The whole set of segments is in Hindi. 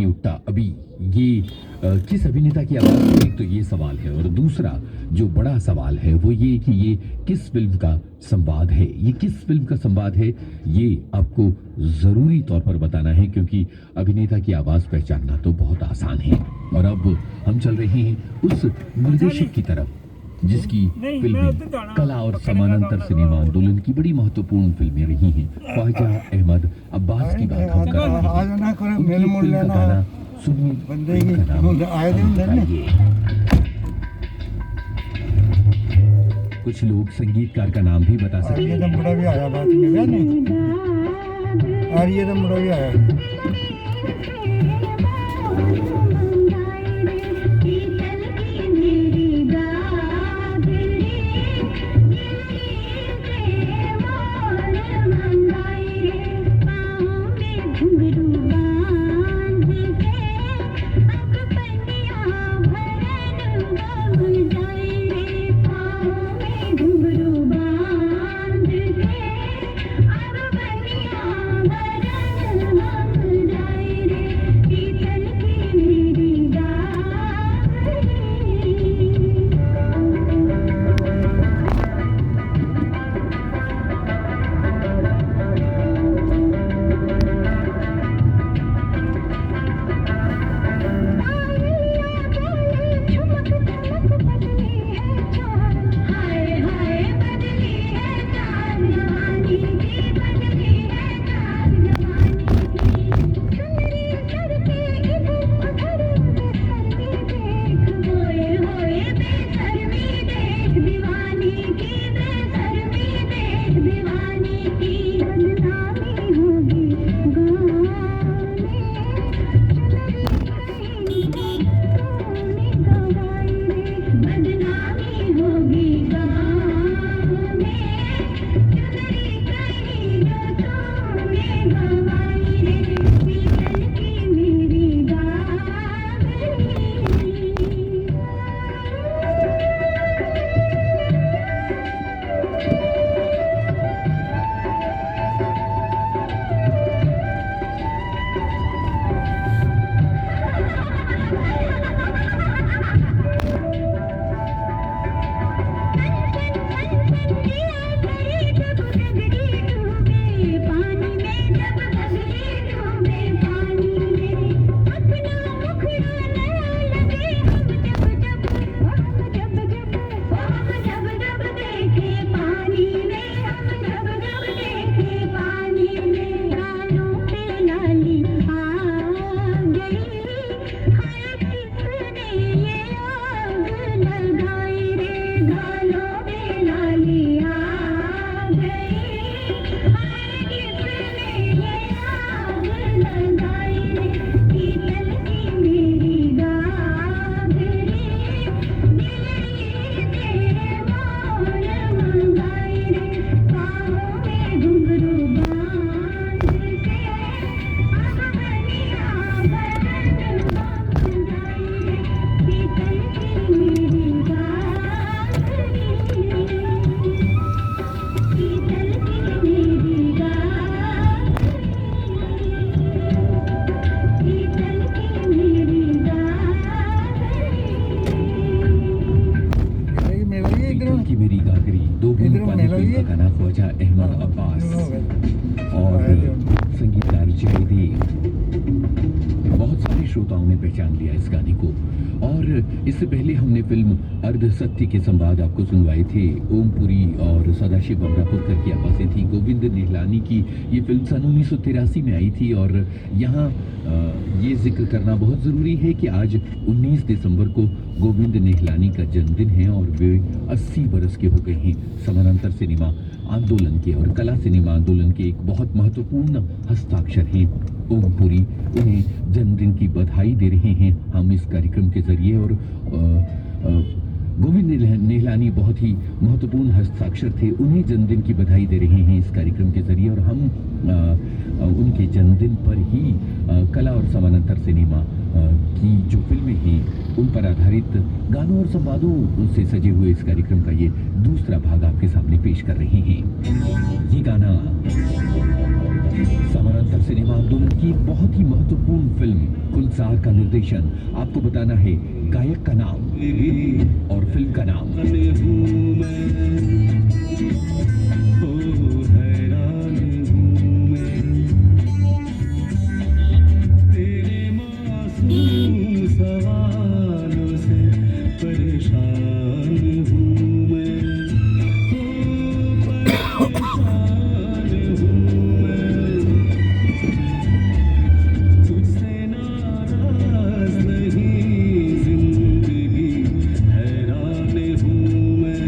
उठता अभी। ये किस अभिनेता की आवाज में, एक तो ये सवाल है, और दूसरा जो बड़ा सवाल है वो ये कि ये किस फिल्म का संवाद है। ये किस फिल्म का संवाद है ये आपको जरूरी तौर पर बताना है, क्योंकि अभिनेता की आवाज पहचानना तो बहुत आसान है। और अब हम चल रहे हैं उस निर्देशक की तरफ जिसकी फिल्में कला और समानांतर सिनेमा आंदोलन की बड़ी महत्वपूर्ण फिल्में रही हैं। ख्वाजा अहमद अब्बास की बात हम कर रहे हैं। उनकी फिल्म का गाना सुनिए, फिल्म का नाम हम बताइए। कुछ लोग संगीतकार का नाम भी बता सकते हैं। ये तो मुड़ा भी आया बात में नहीं, और ये तो मुड़ा भी आया। ख्वाजा अहमद अब्बास और संगीतकार जयदेव। बहुत सारे श्रोताओं ने पहचान लिया इस गाने को। और इससे पहले हमने फिल्म अर्ध सत्य के संवाद आपको सुनवाए थे। ओमपुरी और सदाशिव अमरापुरकर की आवाज़ें थी। गोविंद निहलानी की ये फिल्म सन 1983 में आई थी। और यहाँ ये जिक्र करना बहुत ज़रूरी है कि आज 19 दिसंबर को गोविंद निहलानी का जन्मदिन है और वे 80 बरस के हो गए हैं। समानांतर सिनेमा आंदोलन के और कला सिनेमा आंदोलन के एक बहुत महत्वपूर्ण हस्ताक्षर हैं ओमपुरी। उन्हें जन्मदिन की बधाई दे रहे हैं हम इस कार्यक्रम के जरिए। और गोविंद निहलानी बहुत ही महत्वपूर्ण हस्ताक्षर थे, उन्हें जन्मदिन की बधाई दे रहे हैं इस कार्यक्रम के जरिए। और हम उनके जन्मदिन पर ही कला और समानांतर सिनेमा की जो फिल्में हैं उन पर आधारित गानों और संवादों से सजे हुए इस कार्यक्रम का ये दूसरा भाग आपके सामने पेश कर रहे हैं। ये गाना समानांतर सिनेमा आंदोलन की एक बहुत ही महत्वपूर्ण फिल्म गुलजार का निर्देशन। आपको बताना है गायक का नाम और फिल्म का नाम। सवालों से परेशान हूँ मैं, परेशान हूँ मैं, तुझसे नाराज नहीं जिंदगी, हैरान हूँ मैं,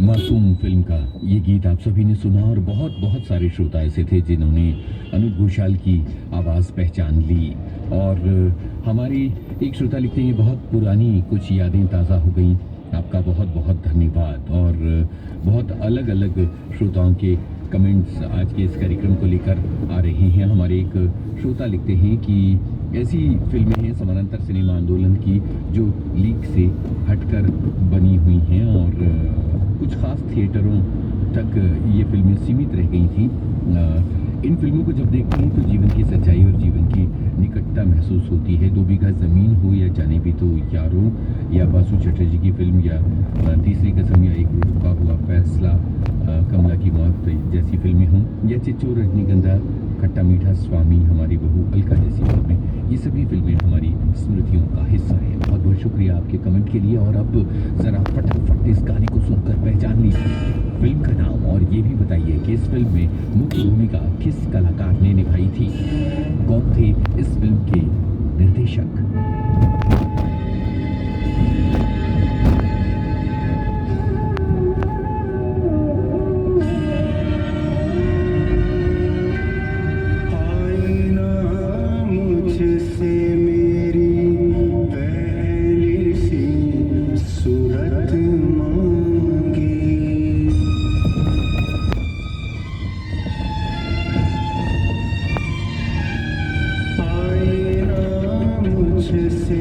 मासूम फिल्म का ये गीत आप सभी ने सुना और बहुत बहुत सारे श्रोता ऐसे थे जिन्होंने अनूप घोषाल की आवाज़ पहचान ली। और हमारी एक श्रोता लिखते हैं बहुत पुरानी कुछ यादें ताज़ा हो गई। आपका बहुत बहुत धन्यवाद। और बहुत अलग अलग श्रोताओं के कमेंट्स आज के इस कार्यक्रम को लेकर आ रहे हैं। हमारे एक श्रोता लिखते हैं कि ऐसी फिल्में हैं समानांतर सिनेमा आंदोलन की जो लीक से हटकर बनी हुई हैं और कुछ खास थिएटरों तक ये फिल्में सीमित रह गई थीं। इन फिल्मों को जब देखते हैं तो जीवन की सच्चाई और जीवन की निकटता महसूस होती है। 2 बीघा ज़मीन हो या जाने भी तो यारों, या बासु चटर्जी की फिल्म, या तीसरी कसम, या एक रुका हुआ फैसला, कमला की मौत जैसी फिल्में हों, या चिच्चो, रजनीगंधा, खट्टा मीठा, स्वामी, हमारी बहू अलका जैसी फिल्में, ये सभी फिल्में हमारी स्मृतियों का हिस्सा हैं। बहुत बहुत शुक्रिया आपके कमेंट के लिए। और अब ज़रा फटाफट इस गाने को सुनकर पहचान लीजिए फिल्म का नाम और ये भी बताइए कि इस फिल्म में मुख्य भूमिका किस कलाकार ने निभाई थी, कौन थे इस फिल्म के निर्देशक। मुझसे मेरी पहली सी सूरत मांगी, आईना मुझसे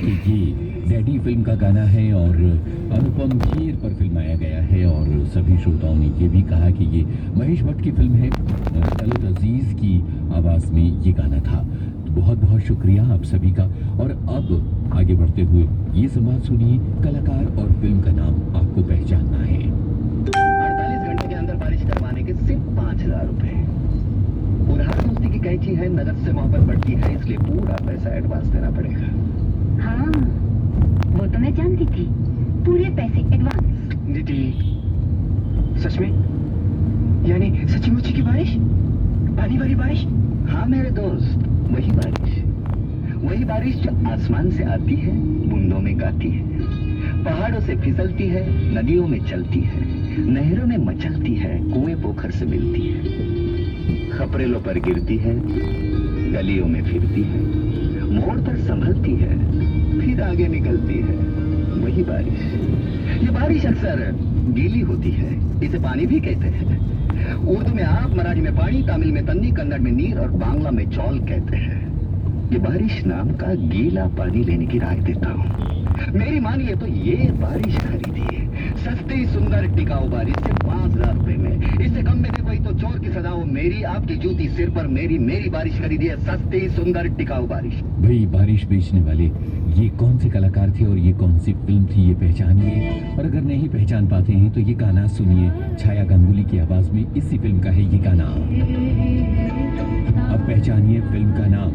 कि ये डैडी फिल्म का गाना है और अनुपम खेर पर फिल्माया गया है और सभी श्रोताओं ने ये भी कहा कि ये महेश भट्ट की फिल्म है। तलत अजीज की आवाज़ में ये गाना था। तो बहुत बहुत शुक्रिया आप सभी का। और अब आगे बढ़ते हुए ये संवाद सुनिए। कलाकार और फिल्म का नाम आपको पहचानना है। 48 घंटे के अंदर बारिश करवाने के सिर्फ 5,000 रुपए। उधार दोस्ती की कैची है, नगद से मोहब्बत बढ़ती है, इसलिए पूरा पैसा एडवांस देना पड़ेगा। हाँ, वो तो मैं जानती थी। पूरे पैसे एडवांस। दीदी, सच में? यानी सच्ची मुच्ची की बारिश? पानी वाली बारिश? हाँ मेरे दोस्त, वही बारिश जो आसमान से आती है, बूंदों में गाती है, पहाड़ों से फिसलती है, नदियों में चलती है, नहरों में मचलती है, कुएं पोखर से मिलती है, खपरेलों पर गिरती है, गलियों में फिरती है, मोड़ पर संभलती है, फिर आगे निकलती है। वही बारिश। ये बारिश अक्सर गीली होती है, इसे पानी भी कहते हैं। उर्दू में आप, मराठी में पानी, तमिल में तन्नी, कन्नड़ में नीर और बांग्ला में चौल कहते हैं। ये बारिश नाम का गीला पानी लेने की राय देता हूँ। मेरी मानिए तो ये बारिश खरीदी है, सस्ती सुंदर टिकाऊ बारिश से 5,000 रुपए में। इससे कम में दे कोई तो चोर की सजा हो मेरी, आपकी जूती सिर पर मेरी बारिश खरीदी है, सस्ती सुंदर टिकाऊ बारिश। भाई बारिश बेचने वाले ये कौन से कलाकार थे और ये कौन सी फिल्म थी, ये पहचानिए। और अगर नहीं पहचान पाते हैं तो ये गाना सुनिए। छाया गांगुली की आवाज में इसी फिल्म का है ये गाना। अब पहचानिए फिल्म का नाम।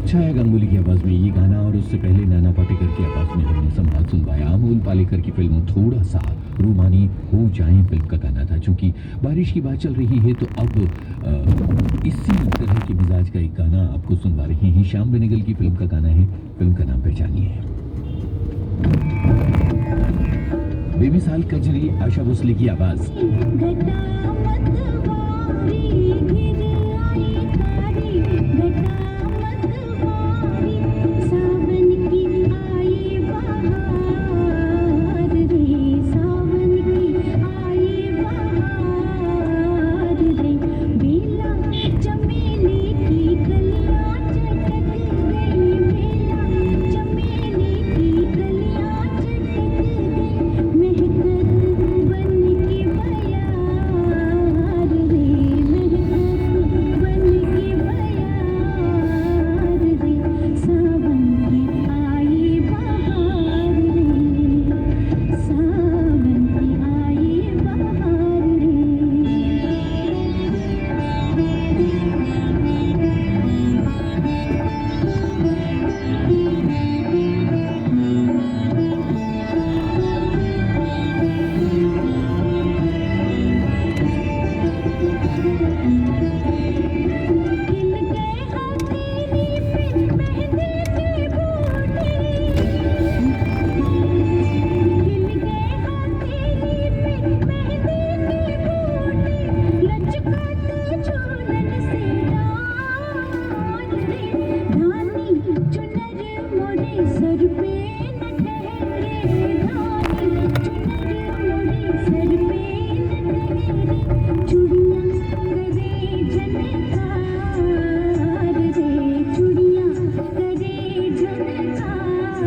छाया गांगुली की आवाज में ये गाना और उससे पहले नाना पाटेकर की आवाज में हमने संवाद सुनवाया अमोल पालेकर की फिल्म थोड़ा सा रूमानी हो जाए फिल्म का गाना था। चूंकि बारिश की बात चल रही है तो अब इसी तरह के मिजाज का एक गाना आपको सुनवा रहे हैं। श्याम बेनेगल की फिल्म का गाना है, फिल्म का नाम पहचानिए। बेमिसाल कजरी, आशा भोसले की आवाज।